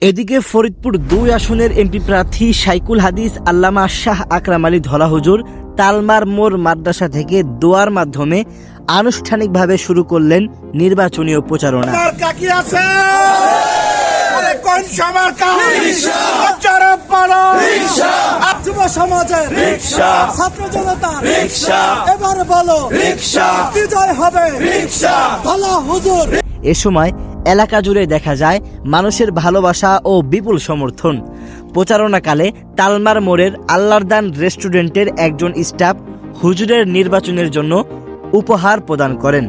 এদিকে ফরিদপুর ২ আসনের এমপি প্রার্থী শাইকুল হাদিস আল্লামা শাহ আকরাম আলী ধলা হুজুর তালমার মোড় মাদ্রাসা থেকে দোয়ার মাধ্যমে আনুষ্ঠানিকভাবে শুরু করলেন নির্বাচনী প্রচারণা। এ সময় এলাকা জুড়ে দেখা যায় মানুষের ভালোবাসা ও বিপুল সমর্থন। প্রচারণাকালে তালমার মোড়ের আল্লাহরদান রেস্টুরেন্টের একজন স্টাফ হুজুরের নির্বাচনের জন্য উপহার প্রদান করেন।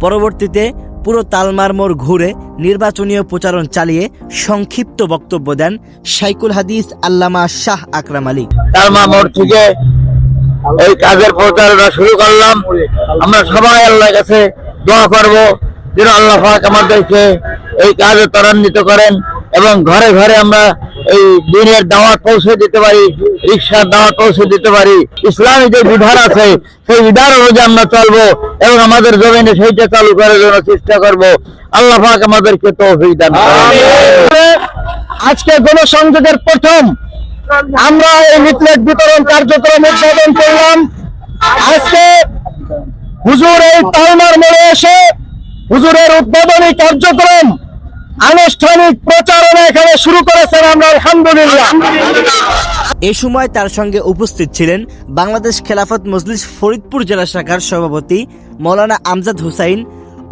পরবর্তীতে পুরো তালমার মোড় ঘুরে নির্বাচনী প্রচারণ চালিয়ে সংক্ষিপ্ত বক্তব্য দেন শাইকুল হাদিস আল্লামা শাহ আকরাম আলী। তালমা মোড় থেকে এই কাজের প্রচারণা শুরু করলাম। আমরা সবাই আল্লাহর কাছে দোয়া করব যেন আল্লাহ পাক আমাদেরকে এই কাজে ত্বরান্বিত করেন এবং ঘরে ঘরে আমরা এই দিনের দাওয়াত পৌঁছে দিতে পারি, রিকশার দাওয়াত পৌঁছে দিতে পারি। ইসলামী যে বিধান আছে সেই বিধান অনুযায়ী আমরা চলবো এবং আমাদের জমিনে সেইটা চালু করার জন্য চেষ্টা করব। আল্লাহ পাক আমাদেরকে তৌফিক দান করেন। আজকে গণসংযোগের প্রথম আমরা এই লিফলেট বিতরণ কার্যক্রম উদ্বোধন করলাম। আজকে হুজুর এই তালমার মোড়ে এসে হুজুরের উদ্বোধনী কার্যক্রম আনুষ্ঠানিক প্রচারণা এখানে শুরু করেছেন। আমরা আলহামদুলিল্লাহ। এ সময় তার সঙ্গে উপস্থিত ছিলেন বাংলাদেশ খেলাফত মজলিস ফরিদপুর জেলা শাখার সভাপতি মৌলানা আমজাদ হুসাইন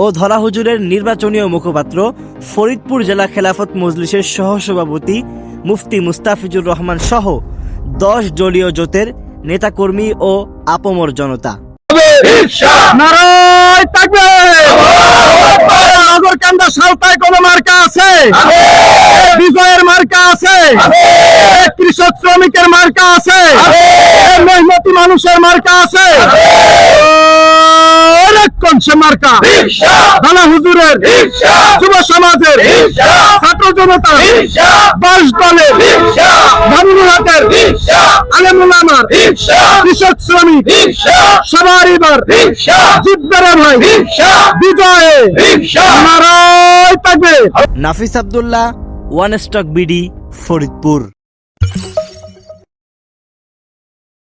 ও ধলা হুজুরের নির্বাচনী মুখপাত্র ফরিদপুর জেলা খেলাফত মজলিসের সহসভাপতি মুফতি মুস্তাফিজুর রহমান সহ 10 দলীয় জোটের নেতাকর্মী ও আপামর জনতা। নগরকান্দা সালতায় কোন মার্কা আছে? বিজয়ের মার্কা আছে? কৃষক শ্রমিকের মার্কা আছে? মেহনতি মানুষের মার্কা আছে? মার্কা দানা হুজুরের, যুব সমাজের, ছাত্র জনতার, 10 দলের, ধানমুহাটের, আলেমুল আমার, কৃষক শ্রমিক সবার এবার জিতবে ভাই, বিজয়ে নারায় থাকবে। Nafis Abdullah, one stock BD, Faridpur.